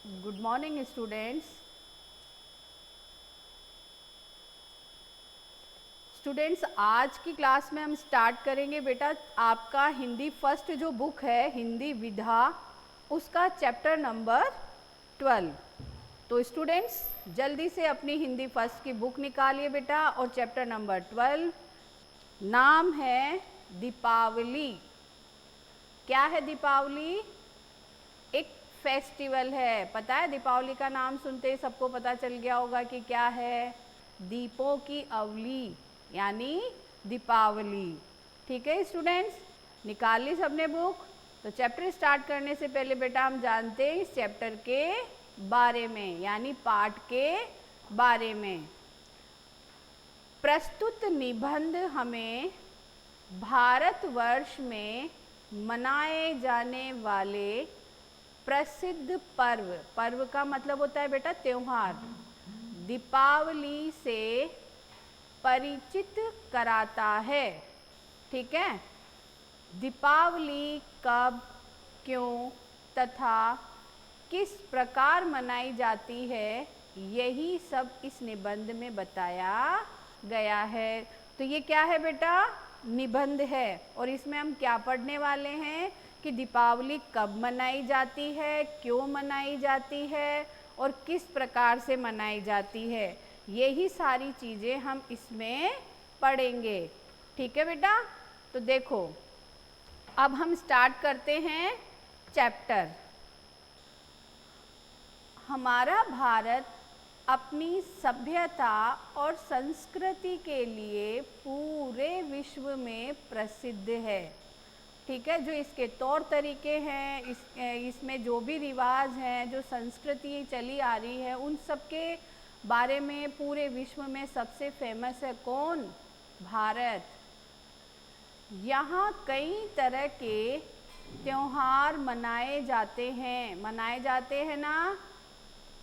Good morning students. आज की class में हम स्टार्ट करेंगे बेटा आपका हिंदी फर्स्ट जो बुक है हिंदी विधा, उसका चैप्टर नंबर 12। तो स्टूडेंट्स जल्दी से अपनी हिंदी फर्स्ट की बुक निकालिए बेटा, और चैप्टर नंबर 12 नाम है दीपावली। क्या है दीपावली? एक फेस्टिवल है। पता है दीपावली का नाम सुनते ही सबको पता चल गया होगा कि क्या है, दीपों की अवली यानी दीपावली। ठीक है स्टूडेंट्स, निकाल ली सबने बुक? तो चैप्टर स्टार्ट करने से पहले बेटा हम जानते हैं इस चैप्टर के बारे में, यानी पाठ के बारे में। प्रस्तुत निबंध हमें भारतवर्ष में मनाए जाने वाले प्रसिद्ध पर्व का मतलब होता है बेटा त्योहार, दीपावली से परिचित कराता है। ठीक है, दीपावली कब, क्यों तथा किस प्रकार मनाई जाती है, यही सब इस निबंध में बताया गया है। तो ये क्या है बेटा? निबंध है, और इसमें हम क्या पढ़ने वाले हैं कि दीपावली कब मनाई जाती है, क्यों मनाई जाती है और किस प्रकार से मनाई जाती है, यही सारी चीज़ें हम इसमें पढ़ेंगे। ठीक है बेटा, तो देखो अब हम स्टार्ट करते हैं चैप्टर। हमारा भारत अपनी सभ्यता और संस्कृति के लिए पूरे विश्व में प्रसिद्ध है। ठीक है, जो इसके तौर तरीके हैं, इसमें जो भी रिवाज हैं, जो संस्कृति चली आ रही है, उन सब के बारे में पूरे विश्व में सबसे फेमस है कौन? भारत। यहाँ कई तरह के त्योहार मनाए जाते हैं ना,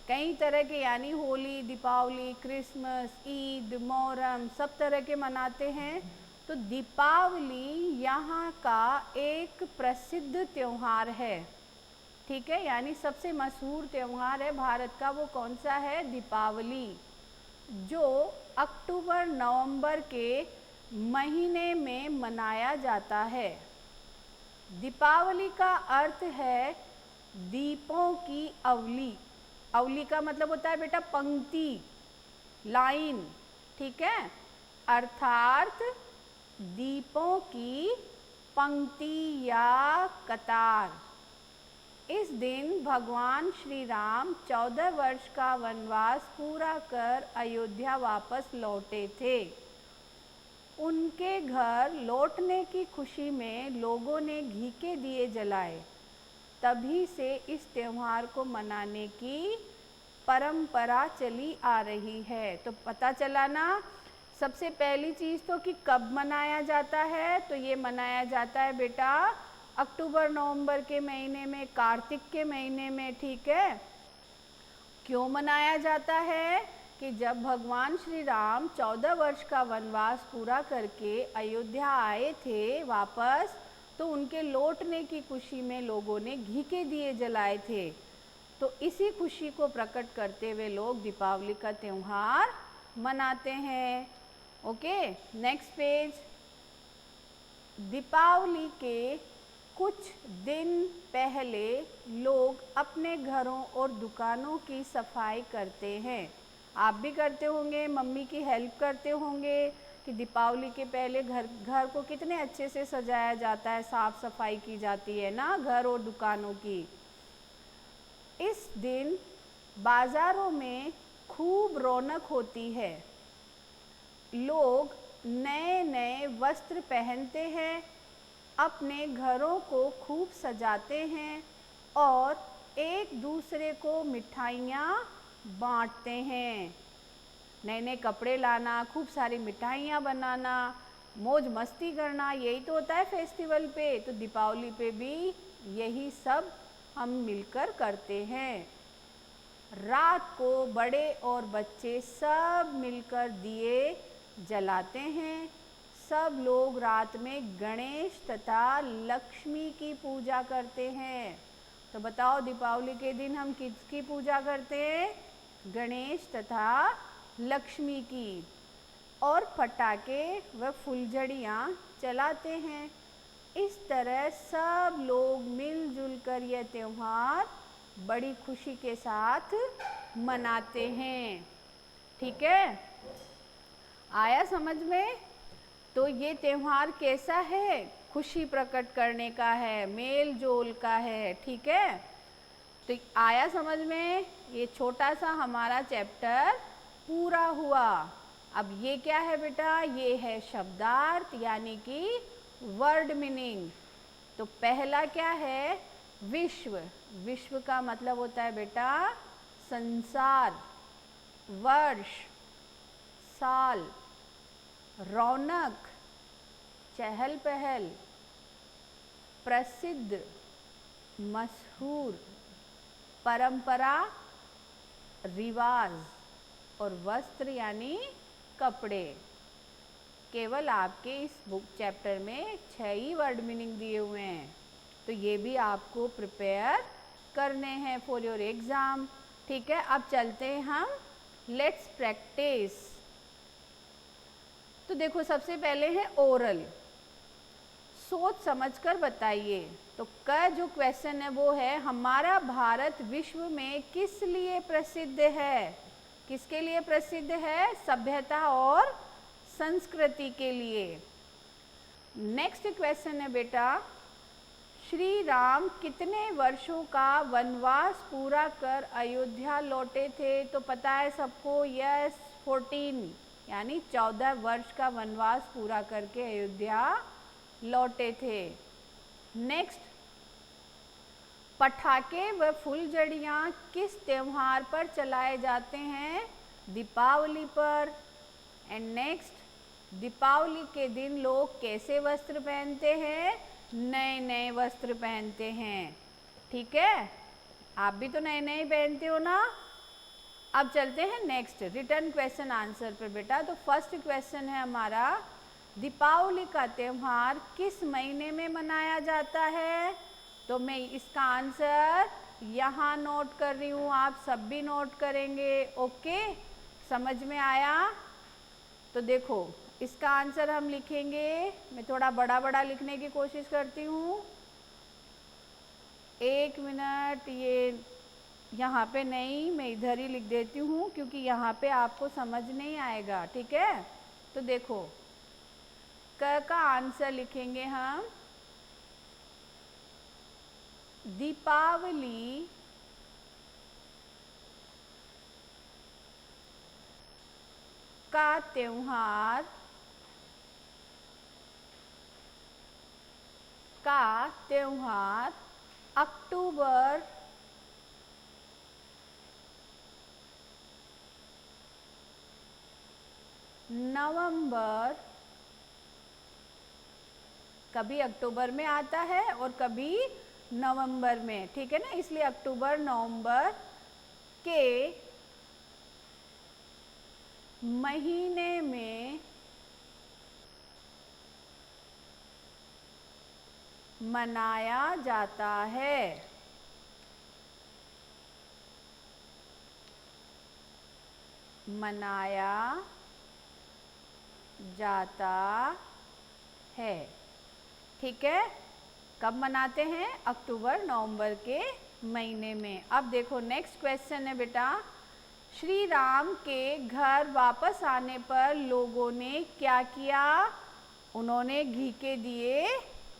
कई तरह के, यानी होली, दीपावली, क्रिसमस, ईद, मोहर्रम, सब तरह के मनाते हैं। तो दीपावली यहाँ का एक प्रसिद्ध त्योहार है। ठीक है, यानी सबसे मशहूर त्योहार है भारत का, वो कौन सा है? दीपावली, जो अक्टूबर नवंबर के महीने में मनाया जाता है। दीपावली का अर्थ है दीपों की अवली। अवली का मतलब होता है बेटा पंक्ति, लाइन। ठीक है, अर्थात दीपों की पंक्ति या कतार। इस दिन भगवान श्री राम 14 वर्ष का वनवास पूरा कर अयोध्या वापस लौटे थे। उनके घर लौटने की खुशी में लोगों ने घी के दिए जलाए। तभी से इस त्योहार को मनाने की परंपरा चली आ रही है। तो पता चला ना सबसे पहली चीज़ तो कि कब मनाया जाता है। तो ये मनाया जाता है बेटा अक्टूबर नवंबर के महीने में, कार्तिक के महीने में। ठीक है, क्यों मनाया जाता है कि जब भगवान श्री राम 14 वर्ष का वनवास पूरा करके अयोध्या आए थे वापस, तो उनके लौटने की खुशी में लोगों ने घी के दिए जलाए थे। तो इसी खुशी को प्रकट करते हुए लोग दीपावली का त्यौहार मनाते हैं। Okay, next page. दीपावली के कुछ दिन पहले लोग अपने घरों और दुकानों की सफाई करते हैं। आप भी करते होंगे, मम्मी की हेल्प करते होंगे कि दीपावली के पहले घर को कितने अच्छे से सजाया जाता है, साफ सफाई की जाती है ना घर और दुकानों की। इस दिन बाज़ारों में खूब रौनक होती है। लोग नए नए वस्त्र पहनते हैं, अपने घरों को खूब सजाते हैं और एक दूसरे को मिठाइयाँ बांटते हैं। नए नए कपड़े लाना, खूब सारी मिठाइयाँ बनाना, मौज मस्ती करना, यही तो होता है फेस्टिवल पे। तो दीपावली पे भी यही सब हम मिलकर करते हैं। रात को बड़े और बच्चे सब मिलकर दिए जलाते हैं। सब लोग रात में गणेश तथा लक्ष्मी की पूजा करते हैं। तो बताओ दीपावली के दिन हम किसकी पूजा करते हैं? गणेश तथा लक्ष्मी की। और पटाखे व फुलझड़ियाँ चलाते हैं। इस तरह सब लोग मिलजुल कर यह त्यौहार बड़ी खुशी के साथ मनाते हैं। ठीक है, आया समझ में? तो ये त्यौहार कैसा है? खुशी प्रकट करने का है, मेल जोल का है। ठीक है, तो आया समझ में? ये छोटा सा हमारा चैप्टर पूरा हुआ। अब ये क्या है बेटा? ये है शब्दार्थ यानी कि वर्ड मीनिंग। तो पहला क्या है? विश्व। विश्व का मतलब होता है बेटा संसार। वर्ष, साल, रौनक, चहल पहल, प्रसिद्ध, मशहूर, परंपरा, रिवाज और वस्त्र यानी कपड़े। केवल आपके इस बुक चैप्टर में 6 ही वर्ड मीनिंग दिए हुए हैं, तो ये भी आपको प्रिपेयर करने हैं फॉर योर एग्ज़ाम। ठीक है, अब चलते हैं हम, लेट्स प्रैक्टिस। तो देखो सबसे पहले है ओरल। सोच समझकर बताइए। तो का जो क्वेश्चन है वो है, हमारा भारत विश्व में किस लिए प्रसिद्ध है? किसके लिए प्रसिद्ध है? सभ्यता और संस्कृति के लिए। नेक्स्ट क्वेश्चन है बेटा, श्री राम कितने वर्षों का वनवास पूरा कर अयोध्या लौटे थे? तो पता है सबको, यस 14 यानी 14 वर्ष का वनवास पूरा करके अयोध्या लौटे थे। नेक्स्ट, पटाखे व फुलझड़ियाँ किस त्योहार पर चलाए जाते हैं? दीपावली पर। एंड नेक्स्ट, दीपावली के दिन लोग कैसे वस्त्र पहनते हैं? नए नए वस्त्र पहनते हैं। ठीक है, आप भी तो नए नए पहनते हो ना। अब चलते हैं नेक्स्ट रिटर्न क्वेश्चन आंसर पर बेटा। तो फर्स्ट क्वेश्चन है हमारा, दीपावली का त्यौहार किस महीने में मनाया जाता है? तो मैं इसका आंसर यहाँ नोट कर रही हूँ, आप सब भी नोट करेंगे। ओके, समझ में आया? तो देखो इसका आंसर हम लिखेंगे, मैं थोड़ा बड़ा बड़ा लिखने की कोशिश करती हूँ। 1 मिनट, ये यहाँ पे नहीं, मैं इधर ही लिख देती हूँ क्योंकि यहाँ पे आपको समझ नहीं आएगा। ठीक है, तो देखो क का आंसर लिखेंगे हम, दीपावली का त्योहार अक्टूबर नवंबर, कभी अक्टूबर में आता है और कभी नवंबर में। ठीक है ना, इसलिए अक्टूबर नवंबर के महीने में मनाया जाता है। मनाया जाता है। ठीक है, कब मनाते हैं? अक्टूबर नवंबर के महीने में। अब देखो नेक्स्ट क्वेश्चन है बेटा, श्री राम के घर वापस आने पर लोगों ने क्या किया? उन्होंने घी के दिए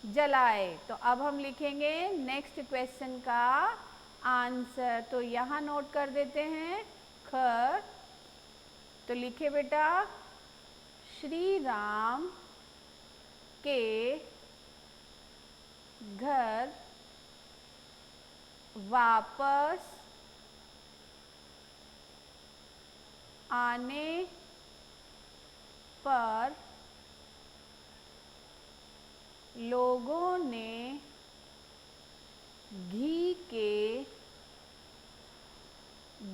जलाए। तो अब हम लिखेंगे नेक्स्ट क्वेश्चन का आंसर, तो यहाँ नोट कर देते हैं ख। तो लिखे बेटा, श्री राम के घर वापस आने पर लोगों ने घी के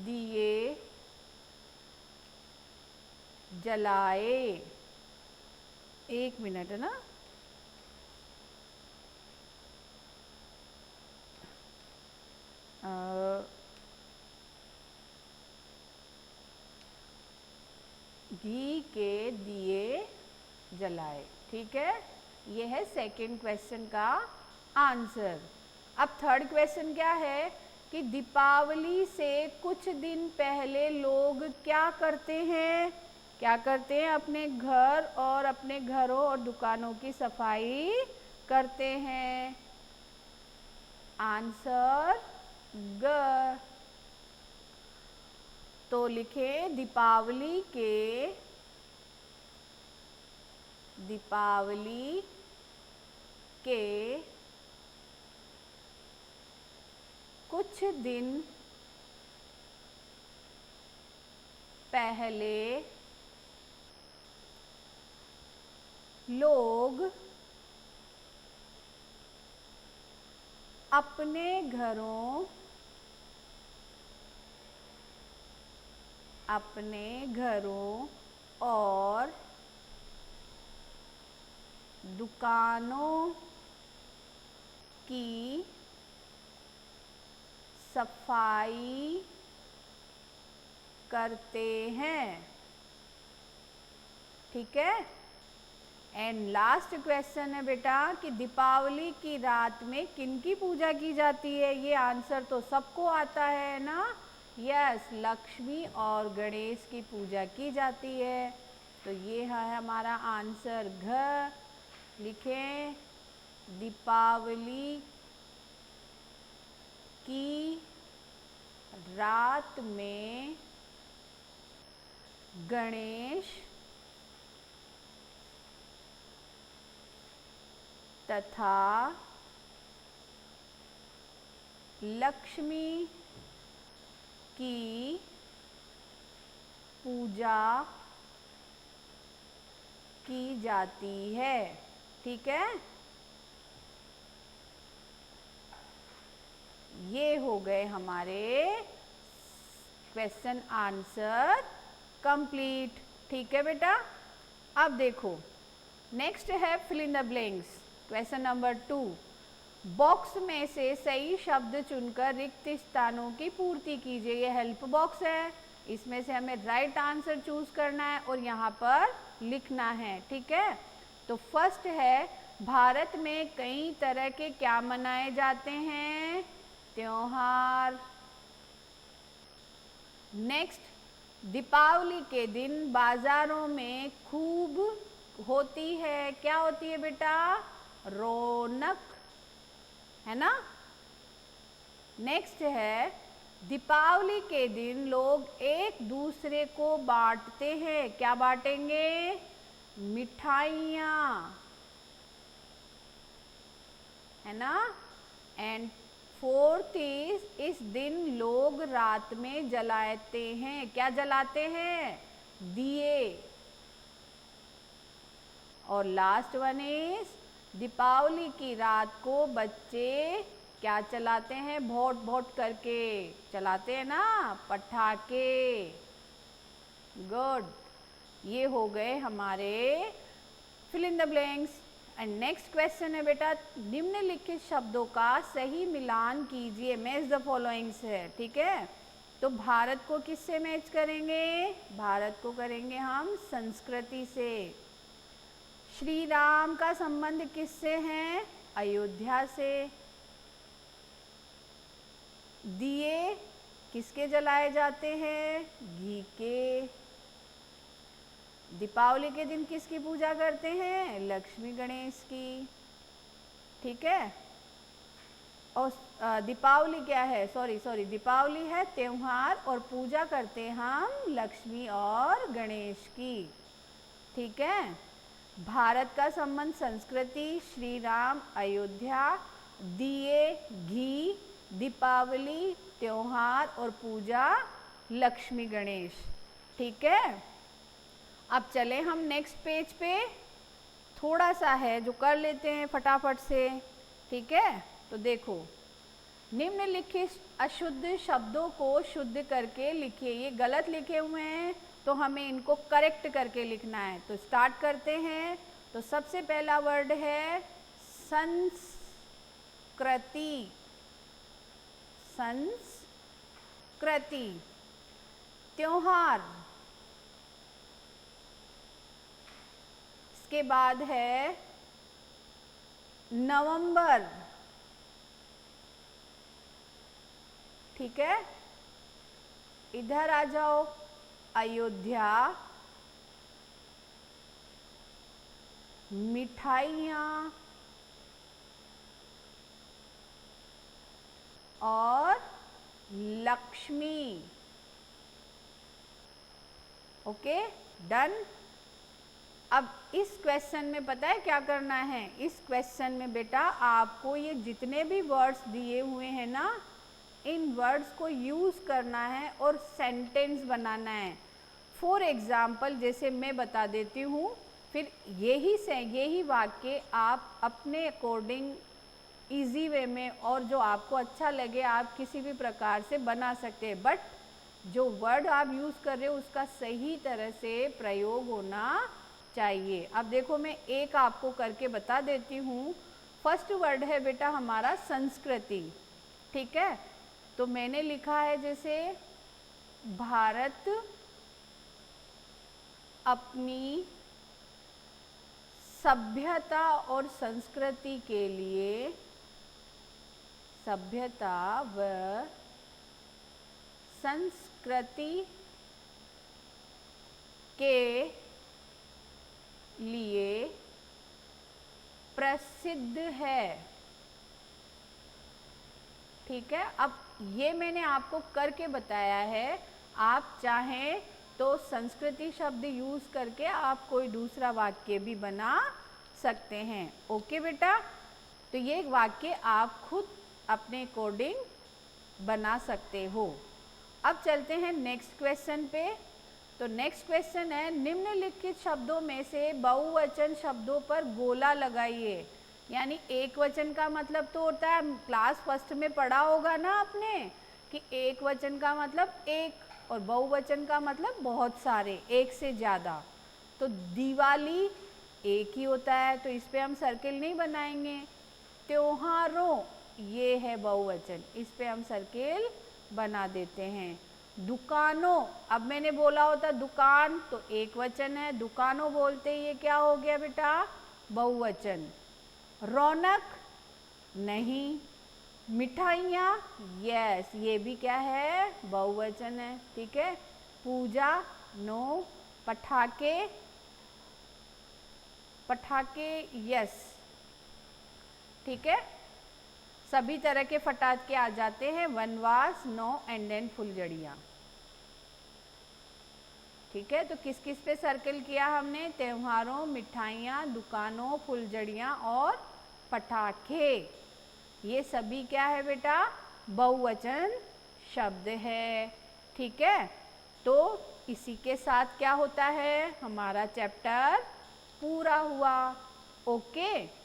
दिए जलाए। 1 मिनट है ना, घी के दिए जलाए। ठीक है, ये है सेकंड क्वेश्चन का आंसर। अब थर्ड क्वेश्चन क्या है कि दीपावली से कुछ दिन पहले लोग क्या करते हैं? क्या करते हैं? अपने घर और अपने घरों और दुकानों की सफाई करते हैं। आंसर ग। तो लिखें दीपावली के कुछ दिन पहले लोग अपने घरों और दुकानों की सफाई करते हैं। ठीक है, एंड लास्ट क्वेश्चन है बेटा कि दीपावली की रात में किनकी पूजा की जाती है? ये आंसर तो सबको आता है ना। यस, लक्ष्मी और गणेश की पूजा की जाती है। तो ये है हमारा आंसर घ। लिखें दीपावली की रात में गणेश तथा लक्ष्मी की पूजा की जाती है। ठीक है, ये हो गए हमारे क्वेश्चन आंसर कंप्लीट। ठीक है बेटा, अब देखो नेक्स्ट है fill in the blanks. Question number 2, box में से सही शब्द चुनकर रिक्त स्थानों की पूर्ति कीजिए। ये हेल्प बॉक्स है, इसमें से हमें राइट आंसर चूज करना है और यहाँ पर लिखना है। ठीक है, तो फर्स्ट है भारत में कई तरह के क्या मनाए जाते हैं? त्योहार। नेक्स्ट, दीपावली के दिन बाजारों में खूब होती है, क्या होती है बेटा? रौनक, है ना। नेक्स्ट है दीपावली के दिन लोग एक दूसरे को बांटते हैं, क्या बांटेंगे? मिठाइयाँ, है ना। एंड फोर्थ इस दिन लोग रात में जलाते हैं, क्या जलाते हैं? दिए। और लास्ट वन इज दीपावली की रात को बच्चे क्या चलाते हैं? भोट भोट करके चलाते हैं ना, पटाखे। गुड, ये हो गए हमारे fill in the blanks. And next question है बेटा, निम्नलिखित शब्दों का सही मिलान कीजिए। मैच द फॉलोइंग्स है। ठीक है, तो भारत को किससे मैच करेंगे? भारत को करेंगे हम संस्कृति से। श्री राम का संबंध किससे है? अयोध्या से। दिए किसके जलाए जाते हैं? घी के। दीपावली के दिन किसकी पूजा करते हैं? लक्ष्मी गणेश की। ठीक है, और दीपावली क्या है? सॉरी दीपावली है त्योहार और पूजा करते हैं हम लक्ष्मी और गणेश की। ठीक है, भारत का संबंध संस्कृति, श्री राम, अयोध्या, दिए, घी, दीपावली, त्योहार और पूजा लक्ष्मी गणेश। ठीक है, अब चले हम नेक्स्ट पेज पे। थोड़ा सा है जो कर लेते हैं फटाफट से। ठीक है, तो देखो निम्नलिखित अशुद्ध शब्दों को शुद्ध करके लिखिए। ये गलत लिखे हुए हैं तो हमें इनको करेक्ट करके लिखना है। तो स्टार्ट करते हैं। तो सबसे पहला वर्ड है संस्कृति। संस्कृति। त्योहार, इसके बाद है नवंबर, ठीक है। इधर आ जाओ, अयोध्या, मिठाइयाँ और लक्ष्मी। Okay, done. अब इस क्वेश्चन में पता है क्या करना है? इस क्वेश्चन में बेटा आपको ये जितने भी वर्ड्स दिए हुए हैं ना, इन वर्ड्स को यूज़ करना है और सेंटेंस बनाना है। फॉर एग्जाम्पल जैसे मैं बता देती हूँ, फिर यही वाक्य आप अपने अकॉर्डिंग इजी वे में और जो आपको अच्छा लगे आप किसी भी प्रकार से बना सकते हैं, बट जो वर्ड आप यूज़ कर रहे हो उसका सही तरह से प्रयोग होना चाहिए। अब देखो मैं एक आपको करके बता देती हूँ। फर्स्ट वर्ड है बेटा हमारा संस्कृति, ठीक है। तो मैंने लिखा है जैसे भारत अपनी सभ्यता और संस्कृति के लिए, सभ्यता व संस्कृति के लिए प्रसिद्ध है, ठीक है। अब ये मैंने आपको करके बताया है, आप चाहें तो संस्कृति शब्द यूज़ करके आप कोई दूसरा वाक्य भी बना सकते हैं। ओके बेटा, तो ये वाक्य आप खुद अपने अकॉर्डिंग बना सकते हो। अब चलते हैं नेक्स्ट क्वेश्चन पे। तो नेक्स्ट क्वेश्चन है, निम्नलिखित शब्दों में से बहुवचन शब्दों पर गोला लगाइए। यानी एक वचन का मतलब तो होता है, क्लास फर्स्ट में पढ़ा होगा ना आपने कि एक वचन का मतलब एक और बहुवचन का मतलब बहुत सारे, एक से ज़्यादा। तो दिवाली एक ही होता है, तो इस पे हम सर्किल नहीं बनाएंगे। त्योहारों, ये है बहुवचन, इस पे हम सर्किल बना देते हैं। दुकानों, अब मैंने बोला होता दुकान तो एक वचन है, दुकानों बोलते ये क्या हो गया बेटा? बहुवचन। रौनक नहीं। मिठाइयाँ, यस, ये भी क्या है? बहुवचन है, ठीक है। पूजा, नो। पटाखे, पटाखे, यस, ठीक है। सभी तरह के फटाके आ जाते हैं। वनवास, नो, एंड देन फुलझड़ियाँ, ठीक है। तो किस किस पे सर्कल किया हमने? त्योहारों, मिठाइयाँ, दुकानों, फुलझड़ियाँ और पटाखे। ये सभी क्या है बेटा? बहुवचन शब्द है, ठीक है। तो इसी के साथ क्या होता है? हमारा चैप्टर पूरा हुआ। ओके,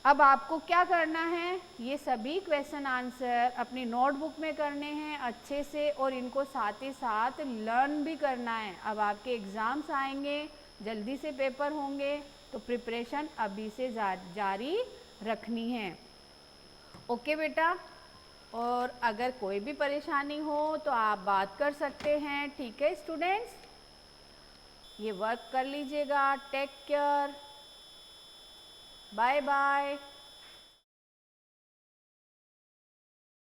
अब आपको क्या करना है? ये सभी क्वेश्चन आंसर अपनी नोटबुक में करने हैं अच्छे से, और इनको साथ ही साथ लर्न भी करना है। अब आपके एग्ज़ाम्स आएंगे, जल्दी से पेपर होंगे, तो प्रिपरेशन अभी से जारी रखनी है। ओके बेटा, और अगर कोई भी परेशानी हो तो आप बात कर सकते हैं, ठीक है स्टूडेंट्स। ये वर्क कर लीजिएगा। Take care, bye bye.